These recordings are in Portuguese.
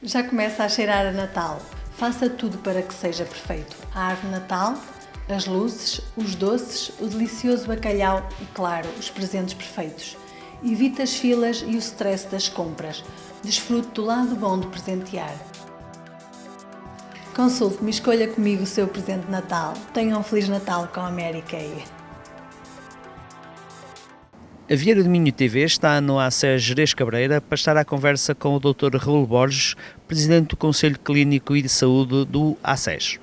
Já começa a cheirar a Natal. Faça tudo para que seja perfeito. A árvore de Natal, as luzes, os doces, o delicioso bacalhau e, claro, os presentes perfeitos. Evite as filas e o stress das compras. Desfrute do lado bom de presentear. Consulte-me e escolha comigo o seu presente de Natal. Tenha um Feliz Natal com a Mary Kay. A Vieira do Minho TV está no ACES Gerês Cabreira para estar à conversa com o Dr. Raul Borges, Presidente do Conselho Clínico e de Saúde do ACES.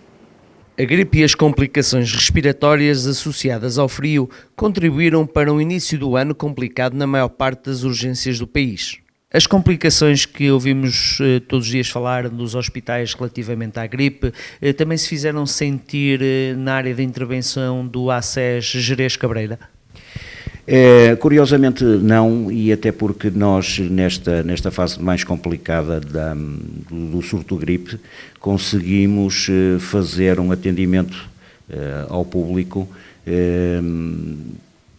A gripe e as complicações respiratórias associadas ao frio contribuíram para um início do ano complicado na maior parte das urgências do país. As complicações que ouvimos todos os dias falar nos hospitais relativamente à gripe também se fizeram sentir na área de intervenção do ACES Gerês Cabreira? Curiosamente não, e até porque nós nesta fase mais complicada do surto de gripe conseguimos fazer um atendimento ao público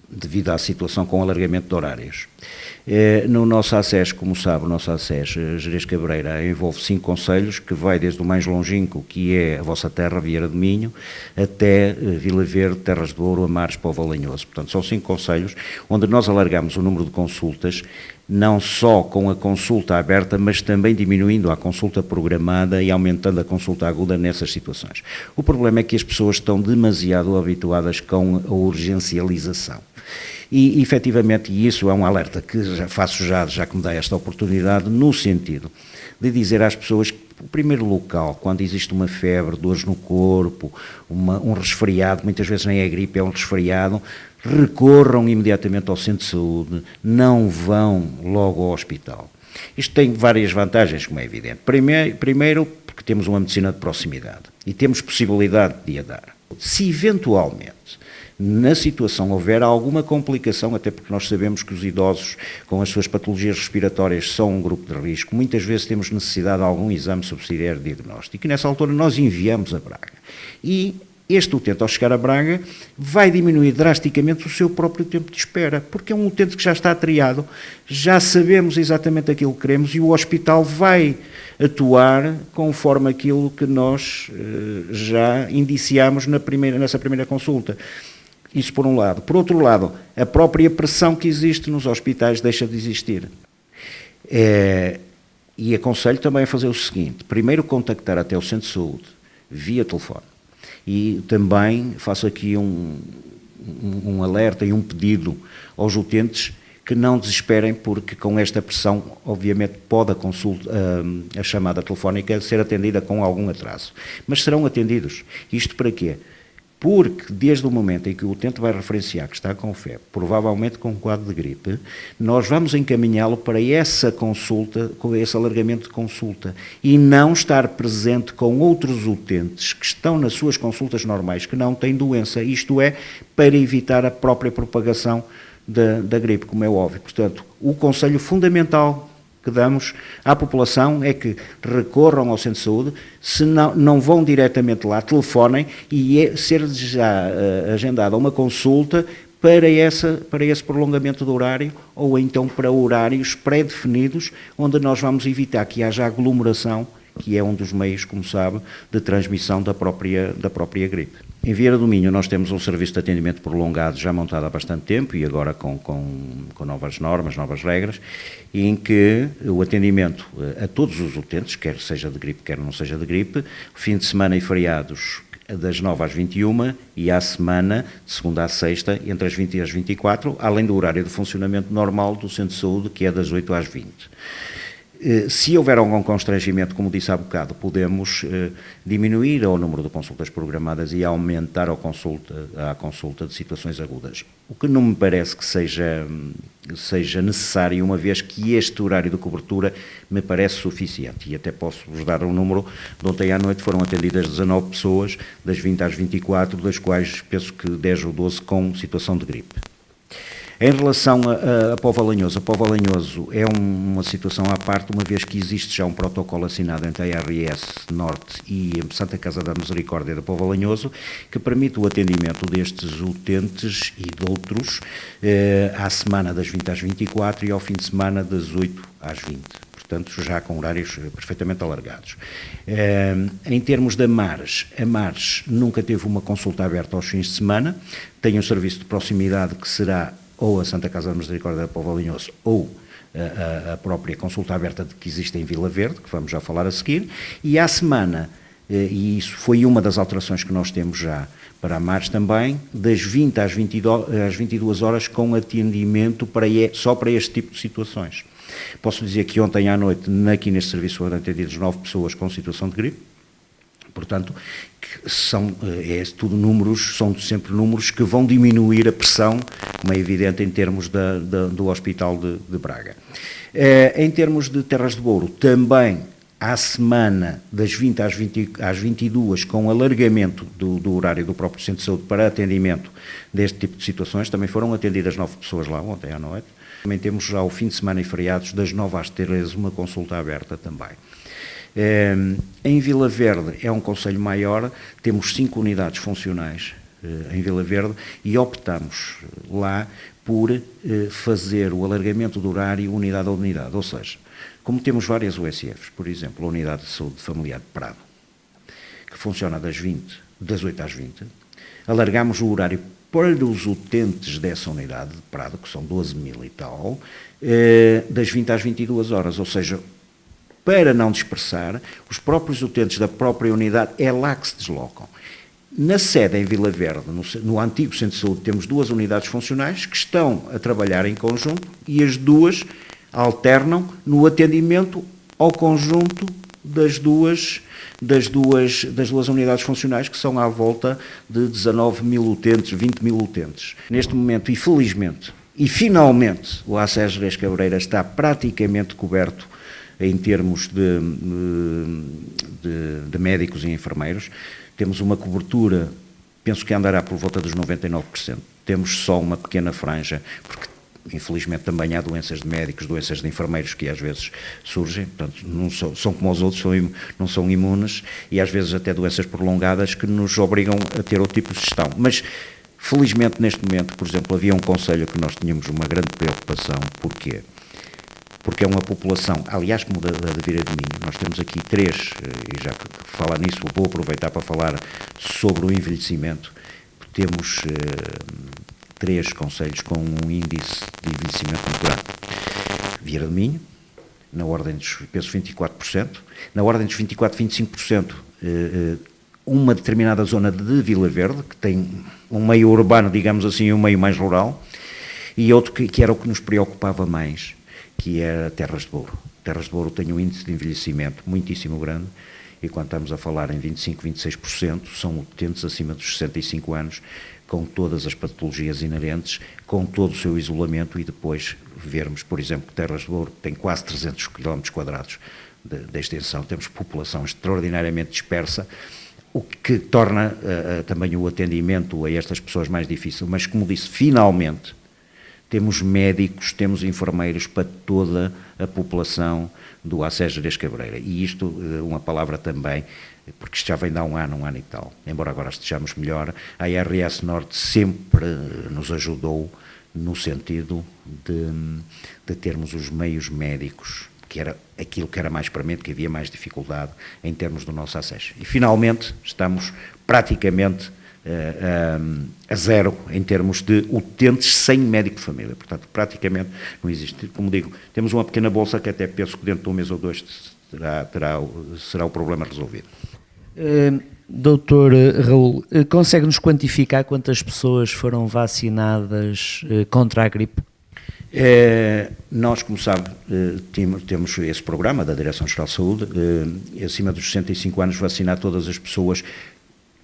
devido à situação com alargamento de horários. No nosso ACES, como sabe, o nosso ACES Gerês Cabreira envolve 5 concelhos, que vai desde o mais longínquo, que é a vossa terra, Vieira do Minho, até Vila Verde, Terras de Ouro, Amares, Povo Lanhoso. Portanto, são 5 concelhos onde nós alargamos o número de consultas, não só com a consulta aberta, mas também diminuindo a consulta programada e aumentando a consulta aguda nessas situações. O problema é que as pessoas estão demasiado habituadas com a urgencialização. E, efetivamente, e isso é um alerta que faço já que me dá esta oportunidade, no sentido de dizer às pessoas que o primeiro local, quando existe uma febre, dores no corpo, um resfriado, muitas vezes nem é gripe, é um resfriado, recorram imediatamente ao centro de saúde, não vão logo ao hospital. Isto tem várias vantagens, como é evidente. Primeiro, porque temos uma medicina de proximidade e temos possibilidade de a dar. Se eventualmente na situação houver alguma complicação, até porque nós sabemos que os idosos com as suas patologias respiratórias são um grupo de risco, muitas vezes temos necessidade de algum exame subsidiário de diagnóstico e nessa altura nós enviamos a Braga. E este utente, ao chegar a Braga, vai diminuir drasticamente o seu próprio tempo de espera, porque é um utente que já está triado, já sabemos exatamente aquilo que queremos e o hospital vai atuar conforme aquilo que nós já indiciamos nessa primeira consulta. Isso por um lado. Por outro lado, a própria pressão que existe nos hospitais deixa de existir. E aconselho também a fazer o seguinte: primeiro contactar até o centro de saúde, via telefone. E também faço aqui um alerta e um pedido aos utentes que não desesperem, porque com esta pressão, obviamente, pode a chamada telefónica ser atendida com algum atraso. Mas serão atendidos. Isto para quê? Porque desde o momento em que o utente vai referenciar que está com febre, provavelmente com um quadro de gripe, nós vamos encaminhá-lo para essa consulta, com esse alargamento de consulta, e não estar presente com outros utentes que estão nas suas consultas normais, que não têm doença, isto é, para evitar a própria propagação da gripe, como é óbvio. Portanto, o conselho fundamental que damos à população é que recorram ao centro de saúde, se não vão diretamente lá, telefonem e ser já agendada uma consulta para esse prolongamento do horário ou então para horários pré-definidos, onde nós vamos evitar que haja aglomeração, que é um dos meios, como sabe, de transmissão da própria gripe. Em Vieira do Minho nós temos um serviço de atendimento prolongado já montado há bastante tempo e agora com novas normas, novas regras, em que o atendimento a todos os utentes, quer seja de gripe, quer não seja de gripe, fim de semana e feriados das 9 às 21 e à semana, de segunda à sexta, entre as 20 e as 24, além do horário de funcionamento normal do centro de saúde, que é das 8 às 20. Se houver algum constrangimento, como disse há bocado, podemos diminuir o número de consultas programadas e aumentar a consulta de situações agudas. O que não me parece que seja necessário, uma vez que este horário de cobertura me parece suficiente. E até posso-vos dar um número: de ontem à noite foram atendidas 19 pessoas, das 20 às 24, das quais penso que 10 ou 12 com situação de gripe. Em relação a Povo Lanhoso, é uma situação à parte, uma vez que existe já um protocolo assinado entre a ARS Norte e a Santa Casa da Misericórdia de Povo Lanhoso, que permite o atendimento destes utentes e de outros à semana das 20 às 24 e ao fim de semana das 8 às 20. portanto já com horários perfeitamente alargados. Em termos da MARS, a MARS nunca teve uma consulta aberta aos fins de semana, tem um serviço de proximidade que será ou a Santa Casa da Misericórdia da Póvoa de Valinhoso ou a própria consulta aberta que existe em Vila Verde, que vamos já falar a seguir, e à semana, e isso foi uma das alterações que nós temos já para a MARS também, das 20 às 22 horas com atendimento só para este tipo de situações. Posso dizer que ontem à noite, aqui neste serviço, foram atendidas 9 pessoas com situação de gripe, portanto, são sempre números que vão diminuir a pressão, como é evidente, em termos do Hospital de Braga. Em termos de Terras de Douro, também à semana, das 20 às 22, com alargamento do horário do próprio Centro de Saúde para atendimento deste tipo de situações, também foram atendidas 9 pessoas lá ontem à noite. Também temos já o fim de semana e feriados, das 9 às 13, uma consulta aberta também. Em Vila Verde é um concelho maior, temos 5 unidades funcionais em Vila Verde e optamos lá por fazer o alargamento do horário unidade a unidade, ou seja, como temos várias USFs, por exemplo, a Unidade de Saúde Familiar de Prado, que funciona das 8 às 20, alargamos o horário para os utentes dessa unidade de Prado, que são 12.000 e tal, das 20 às 22 horas, ou seja, para não dispersar, os utentes da própria unidade é lá que se deslocam. Na sede em Vila Verde, no antigo Centro de Saúde, temos 2 unidades funcionais que estão a trabalhar em conjunto e as duas alternam no atendimento ao conjunto das duas unidades funcionais, que são à volta de 19.000 utentes, 20.000 utentes. Neste momento, e felizmente, e finalmente, o ACES Gerês Cabreira está praticamente coberto em termos de médicos e enfermeiros. Temos uma cobertura, penso que andará por volta dos 99%. Temos só uma pequena franja, porque infelizmente também há doenças de médicos, doenças de enfermeiros que às vezes surgem, portanto não são como os outros, não são imunes, e às vezes até doenças prolongadas que nos obrigam a ter outro tipo de gestão. Mas felizmente neste momento, por exemplo, havia um concelho que nós tínhamos uma grande preocupação. Porquê? Porque é uma população, aliás, como da de Vieira de Minho, nós temos aqui 3, e já que falar nisso, vou aproveitar para falar sobre o envelhecimento. Temos 3 concelhos com um índice de envelhecimento muito grande. Vieira de Minho, na ordem dos, penso, 24%, na ordem dos 24, 25%, uma determinada zona de Vila Verde, que tem um meio urbano, digamos assim, e um meio mais rural, e outro que era o que nos preocupava mais, que era Terras de Douro. Terras de Douro tem um índice de envelhecimento muitíssimo grande, e quando estamos a falar em 25, 26%, são utentes acima dos 65 anos, com todas as patologias inerentes, com todo o seu isolamento, e depois vermos, por exemplo, que Terras de Douro tem quase 300 km² de extensão, temos população extraordinariamente dispersa, o que torna também o atendimento a estas pessoas mais difícil. Mas, como disse, finalmente temos médicos, temos enfermeiros para toda a população do ACES Gerês Cabreira. E isto, uma palavra também, porque isto já vem de há um ano e tal, embora agora estejamos melhor, a IRS Norte sempre nos ajudou no sentido de termos os meios médicos, que era aquilo que era mais premente, que havia mais dificuldade em termos do nosso ACES. E finalmente estamos praticamente a zero em termos de utentes sem médico de família. Portanto, praticamente não existe. Como digo, temos uma pequena bolsa que até penso que dentro de um mês ou 2 será o problema resolvido. Doutor Raul, consegue-nos quantificar quantas pessoas foram vacinadas contra a gripe? Nós, como sabe, temos esse programa da Direção-Geral de Saúde, acima dos 65 anos, vacinar todas as pessoas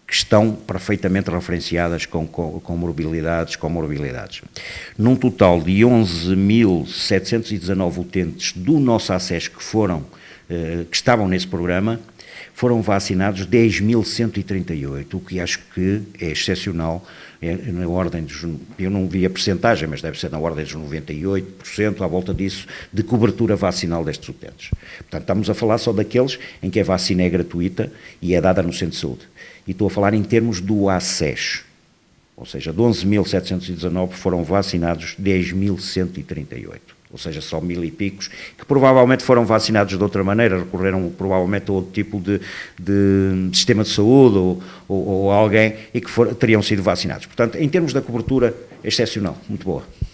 que estão perfeitamente referenciadas com comorbilidades. Num total de 11.719 utentes do nosso ACES que estavam nesse programa, foram vacinados 10.138, o que acho que é excepcional, na ordem dos, eu não vi a percentagem, mas deve ser na ordem dos 98%, à volta disso, de cobertura vacinal destes utentes. Portanto, estamos a falar só daqueles em que a vacina é gratuita e é dada no centro de saúde. E estou a falar em termos do ACES, ou seja, de 11.719 foram vacinados 10.138. ou seja, só 1000 e picos, que provavelmente foram vacinados de outra maneira, recorreram provavelmente a outro tipo de sistema de saúde ou alguém e que teriam sido vacinados. Portanto, em termos da cobertura, excepcional, muito boa.